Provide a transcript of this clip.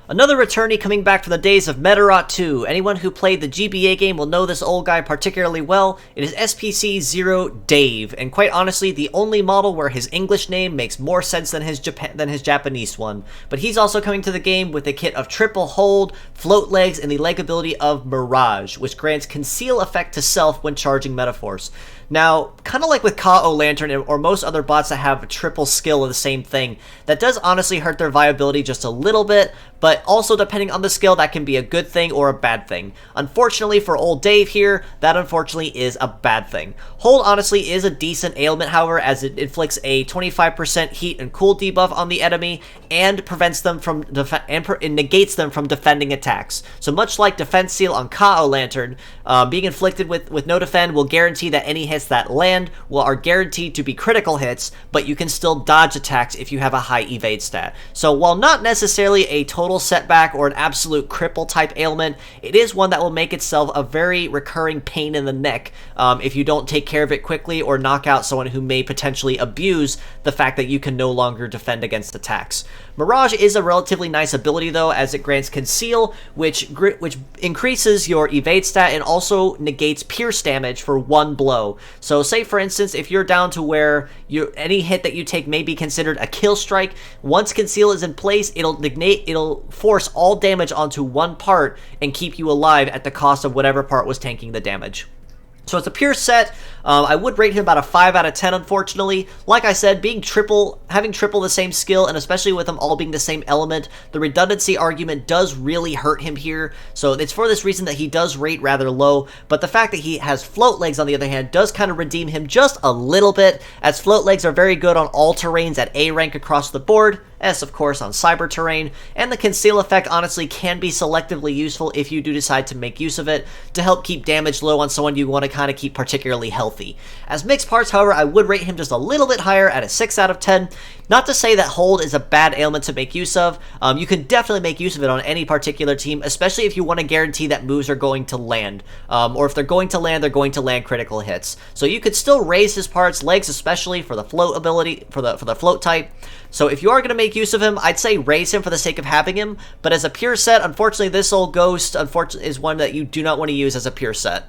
Another returnee coming back from the days of Medarot 2. Anyone who played the GBA game will know this old guy particularly well. It is SPC00 Dave, and quite honestly, the only model where his English name makes more sense than his Japanese one. But he's also coming to the game with a kit of triple hold, float legs, and the leg ability of Mirage, which grants conceal effect to self when charging Metaforce. Now, kind of like with Ka-O Lantern or most other bots that have a triple skill of the same thing, that does honestly hurt their viability just a little bit, but also depending on the skill, that can be a good thing or a bad thing. Unfortunately for old Dave here, that unfortunately is a bad thing. Hold honestly is a decent ailment, however, as it inflicts a 25% heat and cool debuff on the enemy and prevents them from negates them from defending attacks. So much like Defense Seal on Ka-O Lantern, being inflicted with no defend will guarantee that any hits that land are guaranteed to be critical hits, but you can still dodge attacks if you have a high evade stat. So while not necessarily a total setback or an absolute cripple type ailment, it is one that will make itself a very recurring pain in the neck if you don't take care of it quickly or knock out someone who may potentially abuse the fact that you can no longer defend against attacks. Mirage is a relatively nice ability though, as it grants Conceal, which increases your evade stat and also negates pierce damage for one blow. So say for instance, if you're down to where any hit that you take may be considered a kill strike, once Conceal is in place, it'll force all damage onto one part and keep you alive at the cost of whatever part was tanking the damage. So it's a pure set. I would rate him about a 5 out of 10, unfortunately. Like I said, having triple the same skill, and especially with them all being the same element, the redundancy argument does really hurt him here. So it's for this reason that he does rate rather low, but the fact that he has float legs, on the other hand, does kind of redeem him just a little bit, as float legs are very good on all terrains at A rank across the board, S of course on cyber terrain, and the conceal effect honestly can be selectively useful if you do decide to make use of it to help keep damage low on someone you want to kind of keep particularly healthy. As mixed parts, however, I would rate him just a little bit higher at a 6 out of 10. Not to say that hold is a bad ailment to make use of. You can definitely make use of it on any particular team, especially if you want to guarantee that moves are going to land. Or if they're going to land, they're going to land critical hits. So you could still raise his parts, legs especially, for the float ability, for the float type. So if you are going to make use of him, I'd say raise him for the sake of having him. But as a pure set, unfortunately, this old ghost is one that you do not want to use as a pure set.